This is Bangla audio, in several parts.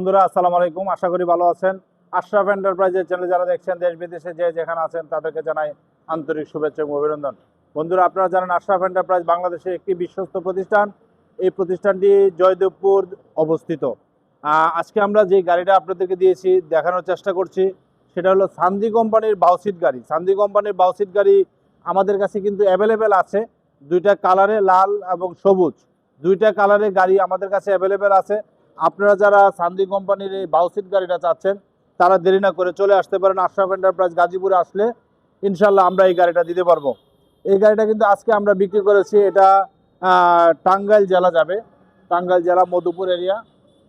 বন্ধুরা আসসালামু আলাইকুম, আশা করি ভালো আছেন। আশরাফ এন্টারপ্রাইজের চ্যানেল যারা দেখছেন দেশ বিদেশে যে যেখানে আছেন তাদেরকে জানাই আন্তরিক শুভেচ্ছা এবং অভিনন্দন। বন্ধুরা, আপনারা জানেন আশরাফ এন্টারপ্রাইজ বাংলাদেশের একটি বিশ্বস্ত প্রতিষ্ঠান। এই প্রতিষ্ঠানটি জয়দেবপুর অবস্থিত। আজকে আমরা যে গাড়িটা আপনাদেরকে দিয়েছি দেখানোর চেষ্টা করছি সেটা হলো সানজি কোম্পানির বাউসিট গাড়ি। সানজি কোম্পানির বাউসিট গাড়ি আমাদের কাছে কিন্তু অ্যাভেলেবেল আছে, দুইটা কালারে, লাল এবং সবুজ, দুইটা কালারের গাড়ি আমাদের কাছে অ্যাভেলেবেল আছে। আপনারা যারা সানজি কোম্পানির এই বাউসিট গাড়িটা চাচ্ছেন তারা দেরি না করে চলে আসতে পারেন আশরাফ এন্টারপ্রাইজ গাজীপুরে। আসলে ইনশাল্লাহ আমরা এই গাড়িটা দিতে পারবো। এই গাড়িটা কিন্তু আজকে আমরা বিক্রি করেছি, এটা টাঙ্গাইল জেলা যাবে, টাঙ্গাইল জেলা মধুপুর এরিয়া।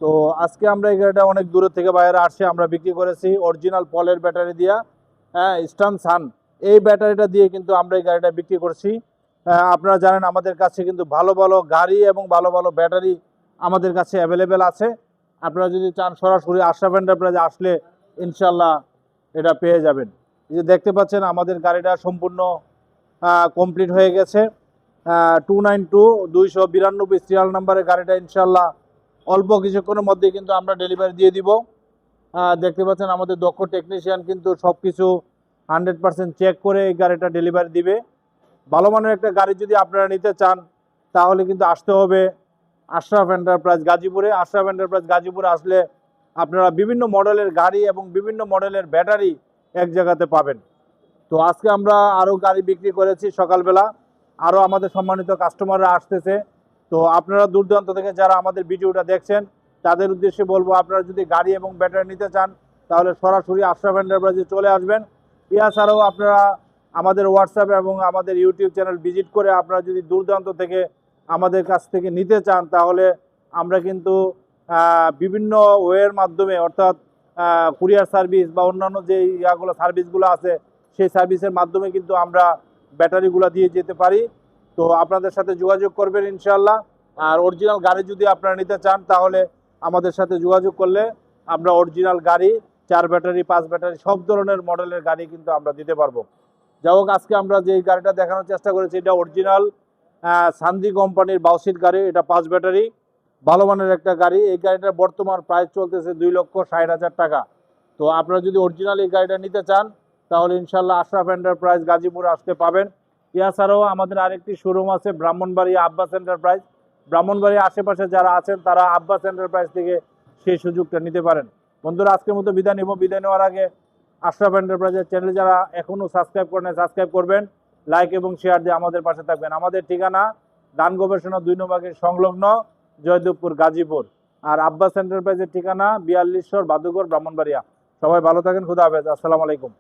তো আজকে আমরা এই গাড়িটা অনেক দূরের থেকে বাইরে আসছে আমরা বিক্রি করেছি অরিজিনাল পলের ব্যাটারি দিয়া, স্টান সান এই ব্যাটারিটা দিয়ে কিন্তু আমরা এই গাড়িটা বিক্রি করছি। আপনারা জানেন আমাদের কাছে কিন্তু ভালো ভালো গাড়ি এবং ভালো ভালো ব্যাটারি আমাদের কাছে অ্যাভেলেবেল আছে। আপনারা যদি চান সরাসরি আশরাফ এন্টারপ্রাইজে আসলে ইনশাল্লাহ এটা পেয়ে যাবেন। এই যে দেখতে পাচ্ছেন আমাদের গাড়িটা সম্পূর্ণ কমপ্লিট হয়ে গেছে। 292 292 সিরিয়াল নাম্বারের গাড়িটা ইনশাল্লাহ অল্প কিছুক্ষণের মধ্যে কিন্তু আমরা ডেলিভারি দিয়ে দিব। দেখতে পাচ্ছেন আমাদের দক্ষ টেকনিশিয়ান কিন্তু সব কিছু 100% চেক করে এই গাড়িটা ডেলিভারি দিবে। ভালো মানের একটা গাড়ি যদি আপনারা নিতে চান তাহলে কিন্তু আসতে হবে আশরাফ এন্টারপ্রাইজ গাজীপুরে। আশরাফ এন্টারপ্রাইজ গাজীপুরে আসলে আপনারা বিভিন্ন মডেলের গাড়ি এবং বিভিন্ন মডেলের ব্যাটারি এক জায়গাতে পাবেন। তো আজকে আমরা আরও গাড়ি বিক্রি করেছি সকালবেলা, আরও আমাদের সম্মানিত কাস্টমাররা আসতেছে। তো আপনারা দূর দূরান্ত থেকে যারা আমাদের ভিডিওটা দেখছেন তাদের উদ্দেশ্যে বলবো, আপনারা যদি গাড়ি এবং ব্যাটারি নিতে চান তাহলে সরাসরি আশরাফ এন্টারপ্রাইজে চলে আসবেন। এছাড়াও আপনারা আমাদের হোয়াটসঅ্যাপ এবং আমাদের ইউটিউব চ্যানেল ভিজিট করে আপনারা যদি দূর দূরান্ত থেকে আমাদের কাছ থেকে নিতে চান তাহলে আমরা কিন্তু বিভিন্ন ওয়ের মাধ্যমে, অর্থাৎ কুরিয়ার সার্ভিস বা অন্যান্য যে সার্ভিসগুলো আছে সেই সার্ভিসের মাধ্যমে কিন্তু আমরা ব্যাটারিগুলো দিয়ে যেতে পারি। তো আপনাদের সাথে যোগাযোগ করবেন ইনশাল্লাহ। আর অরিজিনাল গাড়ি যদি আপনারা নিতে চান তাহলে আমাদের সাথে যোগাযোগ করলে আমরা অরিজিনাল গাড়ি 4 ব্যাটারি 5 ব্যাটারি সব ধরনের মডেলের গাড়ি কিন্তু আমরা দিতে পারবো। যাই হোক, আজকে আমরা যে গাড়িটা দেখানোর চেষ্টা করেছি এটা অরিজিনাল সানজি কোম্পানির বাউসিট গাড়ি, এটা 5 ব্যাটারি, ভালো মানের একটা গাড়ি। এই গাড়িটার বর্তমান প্রাইস চলতেছে 2,60,000 টাকা। তো আপনারা যদি অরিজিনাল এই গাড়িটা নিতে চান তাহলে ইনশাল্লাহ আশরাফ এন্টারপ্রাইজ গাজীপুরে আসতে পাবেন। এছাড়াও আমাদের আরেকটি শোরুম আছে ব্রাহ্মণবাড়িয়া আব্বাস এন্টারপ্রাইজ। ব্রাহ্মণবাড়িয়া আশেপাশে যারা আছেন তারা আব্বাস এন্টারপ্রাইজ থেকে সেই সুযোগটা নিতে পারেন। বন্ধুরা, আজকের মতো বিদায় নেব। বিদায় নেওয়ার আগে আশরাফ এন্টারপ্রাইজের চ্যানেল যারা এখনও সাবস্ক্রাইব করেন সাবস্ক্রাইব করবেন, লাইক এবং শেয়ার দিয়ে আমাদের পাশে থাকবেন। আমাদের ঠিকানা দান গবেষণা 2 নম্বরের সংলগ্ন জয়দেবপুর গাজীপুর। আর আব্বাস এন্টারপ্রাইজের ঠিকানা 42 বাদুঘর ব্রাহ্মণবাড়িয়া। সবাই ভালো থাকেন, খুদা হাফেজ, আসসালামু আলাইকুম।